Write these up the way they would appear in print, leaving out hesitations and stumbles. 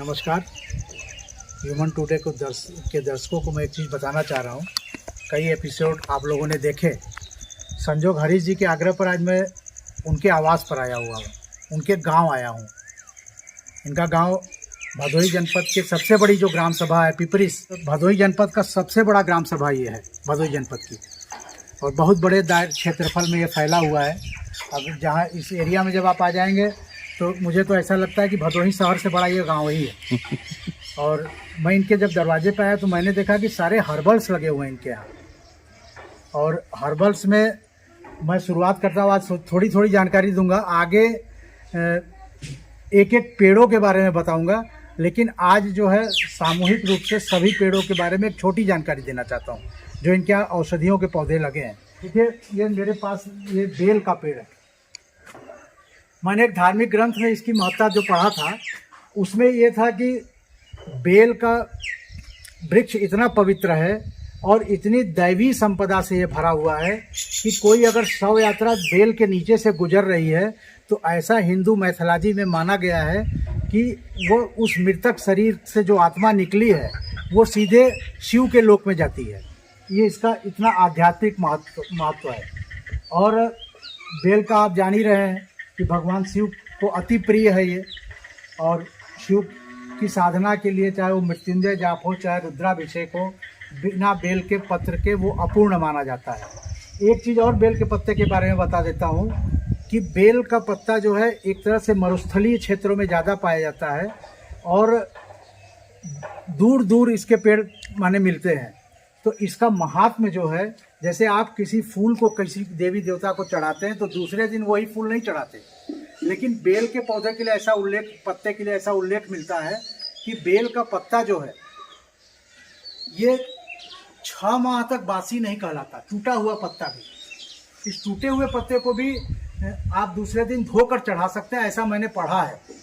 नमस्कार। Human today के दर्शकों को मैं एक चीज़ बताना चाह रहा हूँ। कई एपिसोड आप लोगों ने देखे। संजोग हरीश जी के आग्रह पर आज मैं उनके आवास पर आया हुआ हूँ, उनके गांव आया हूँ। इनका गांव भदोही जनपद के सबसे बड़ी जो ग्राम सभा है पिपरिस, भदोही जनपद का सबसे बड़ा ग्राम सभा ये है भदोही जनपद की, और बहुत बड़े क्षेत्रफल में ये फैला हुआ है। अब जहाँ इस एरिया में जब आप आ जाएंगे तो मुझे तो ऐसा लगता है कि भदोही शहर से बड़ा ये गांव ही है। और मैं इनके जब दरवाजे पे आया तो मैंने देखा कि सारे हर्बल्स लगे हुए हैं इनके यहाँ। और हर्बल्स में मैं शुरुआत करता हूँ, आज थोड़ी थोड़ी जानकारी दूंगा, आगे एक एक पेड़ों के बारे में बताऊंगा, लेकिन आज जो है सामूहिक रूप से सभी पेड़ों के बारे में एक छोटी जानकारी देना चाहता हूँ जो इनके यहाँ औषधियों के पौधे लगे हैं। देखिए, ये मेरे पास ये बेल का पेड़ है। मैंने एक धार्मिक ग्रंथ में इसकी महत्ता जो पढ़ा था उसमें ये था कि बेल का वृक्ष इतना पवित्र है और इतनी दैवी संपदा से ये भरा हुआ है कि कोई अगर शव यात्रा बेल के नीचे से गुजर रही है तो ऐसा हिंदू मैथोलॉजी में माना गया है कि वो उस मृतक शरीर से जो आत्मा निकली है वो सीधे शिव के लोक में जाती है। ये इसका इतना आध्यात्मिक महत्व है। और बेल का आप जान ही रहे हैं कि भगवान शिव को अति प्रिय है ये, और शिव की साधना के लिए चाहे वो मृत्युंजय जाप हो चाहे रुद्राभिषेक हो, बिना बेल के पत्र के वो अपूर्ण माना जाता है। एक चीज़ और बेल के पत्ते के बारे में बता देता हूँ कि बेल का पत्ता जो है एक तरह से मरुस्थलीय क्षेत्रों में ज़्यादा पाया जाता है और दूर दूर इसके पेड़ माने मिलते हैं। तो इसका महात्म्य जो है, जैसे आप किसी फूल को किसी देवी देवता को चढ़ाते हैं तो दूसरे दिन वही फूल नहीं चढ़ाते, लेकिन बेल के पौधे के लिए ऐसा उल्लेख, पत्ते के लिए ऐसा उल्लेख मिलता है कि बेल का पत्ता जो है ये 6 माह तक बासी नहीं कहलाता। टूटा हुआ पत्ता भी, इस टूटे हुए पत्ते को भी आप दूसरे दिन धोकर चढ़ा सकते हैं, ऐसा मैंने पढ़ा है।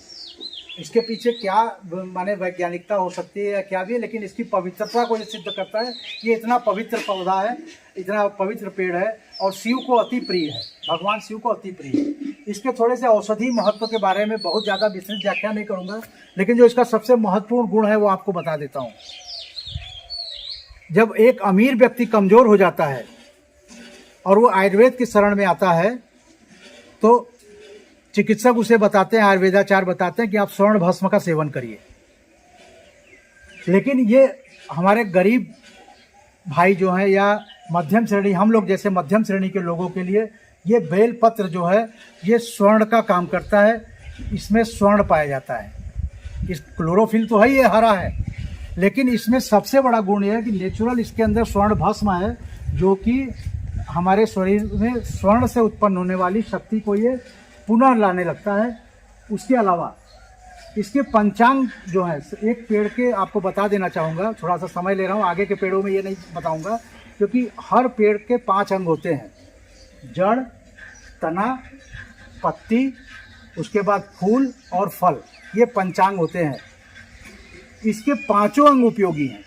इसके पीछे क्या माने वैज्ञानिकता हो सकती है या क्या भी है, लेकिन इसकी पवित्रता को ये सिद्ध करता है। ये इतना पवित्र पौधा है, इतना पवित्र पेड़ है और शिव को अति प्रिय है, भगवान शिव को अति प्रिय है। इसके थोड़े से औषधि महत्व के बारे में बहुत ज़्यादा विस्तृत व्याख्या नहीं करूँगा, लेकिन जो इसका सबसे महत्वपूर्ण गुण है वो आपको बता देता हूँ। जब एक अमीर व्यक्ति कमज़ोर हो जाता है और वो आयुर्वेद की शरण में आता है तो चिकित्सक उसे बताते हैं, आयुर्वेदाचार्य बताते हैं कि आप स्वर्ण भस्म का सेवन करिए। लेकिन ये हमारे गरीब भाई जो हैं या मध्यम श्रेणी, हम लोग जैसे मध्यम श्रेणी के लोगों के लिए ये बेल पत्र जो है ये स्वर्ण का काम करता है। इसमें स्वर्ण पाया जाता है। इस क्लोरोफिल तो है, ये हरा है, लेकिन इसमें सबसे बड़ा गुण यह है कि नेचुरल इसके अंदर स्वर्ण भस्म है, जो कि हमारे शरीर में स्वर्ण से उत्पन्न होने वाली शक्ति को ये पुनः लाने लगता है। उसके अलावा इसके पंचांग जो है, एक पेड़ के आपको बता देना चाहूँगा, थोड़ा सा समय ले रहा हूँ, आगे के पेड़ों में ये नहीं बताऊँगा, क्योंकि हर पेड़ के 5 अंग होते हैं। जड़, तना, पत्ती, उसके बाद फूल और फल, ये पंचांग होते हैं। इसके 5 अंग उपयोगी हैं।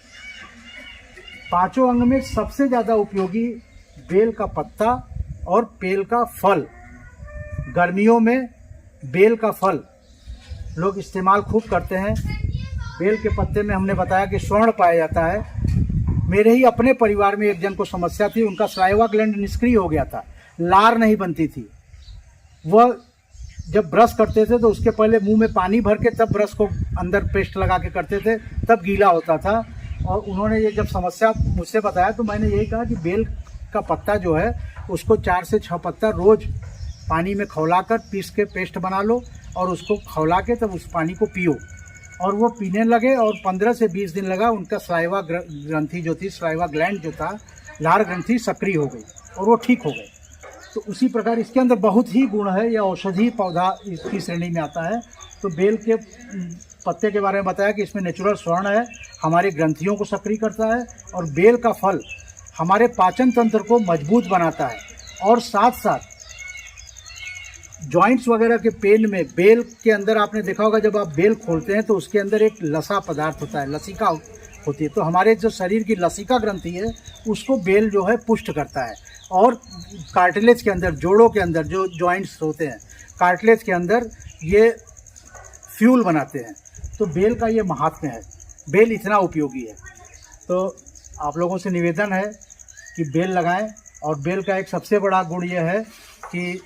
5 अंग में सबसे ज़्यादा उपयोगी बेल का पत्ता और बेल का फल। गर्मियों में बेल का फल लोग इस्तेमाल खूब करते हैं। बेल के पत्ते में हमने बताया कि स्वर्ण पाया जाता है। मेरे ही अपने परिवार में एक जन को समस्या थी, उनका सलाइवा ग्लैंड निष्क्रिय हो गया था, लार नहीं बनती थी। वह जब ब्रश करते थे तो उसके पहले मुंह में पानी भर के तब ब्रश को अंदर पेस्ट लगा के करते थे, तब गीला होता था। और उन्होंने ये जब समस्या मुझसे बताया तो मैंने यही कहा कि बेल का पत्ता जो है उसको 4 से 6 पत्ता रोज पानी में खौलाकर पीस के पेस्ट बना लो और उसको खौला के तब उस पानी को पियो। और वो पीने लगे और 15 से 20 दिन लगा, उनका सलाइवा ग्रंथि जो थी, सलाइवा ग्लैंड जो था, लार ग्रंथि सक्रिय हो गई और वो ठीक हो गए। तो उसी प्रकार इसके अंदर बहुत ही गुण है। यह औषधि पौधा इसकी श्रेणी में आता है। तो बेल के पत्ते के बारे में बताया कि इसमें नेचुरल स्वर्ण है, हमारी ग्रंथियों को सक्रिय करता है। और बेल का फल हमारे पाचन तंत्र को मजबूत बनाता है। और साथ साथ जॉइंट्स वगैरह के पेन में बेल के अंदर आपने देखा होगा, जब आप बेल खोलते हैं तो उसके अंदर एक लसा पदार्थ होता है, लसिका होती है। तो हमारे जो शरीर की लसिका ग्रंथि है उसको बेल जो है पुष्ट करता है। और कार्टिलेज के अंदर, जोड़ों के अंदर जो जॉइंट्स होते हैं, कार्टिलेज के अंदर ये फ्यूल बनाते हैं। तो बेल का ये महात्म्य है, बेल इतना उपयोगी है। तो आप लोगों से निवेदन है कि बेल लगाएं। और बेल का एक सबसे बड़ा गुण ये है कि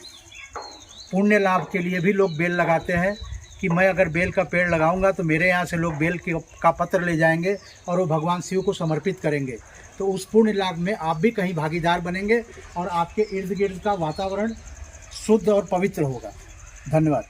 पुण्य लाभ के लिए भी लोग बेल लगाते हैं कि मैं अगर बेल का पेड़ लगाऊंगा तो मेरे यहाँ से लोग बेल का पत्र ले जाएंगे और वो भगवान शिव को समर्पित करेंगे। तो उस पुण्य लाभ में आप भी कहीं भागीदार बनेंगे और आपके इर्द गिर्द का वातावरण शुद्ध और पवित्र होगा। धन्यवाद।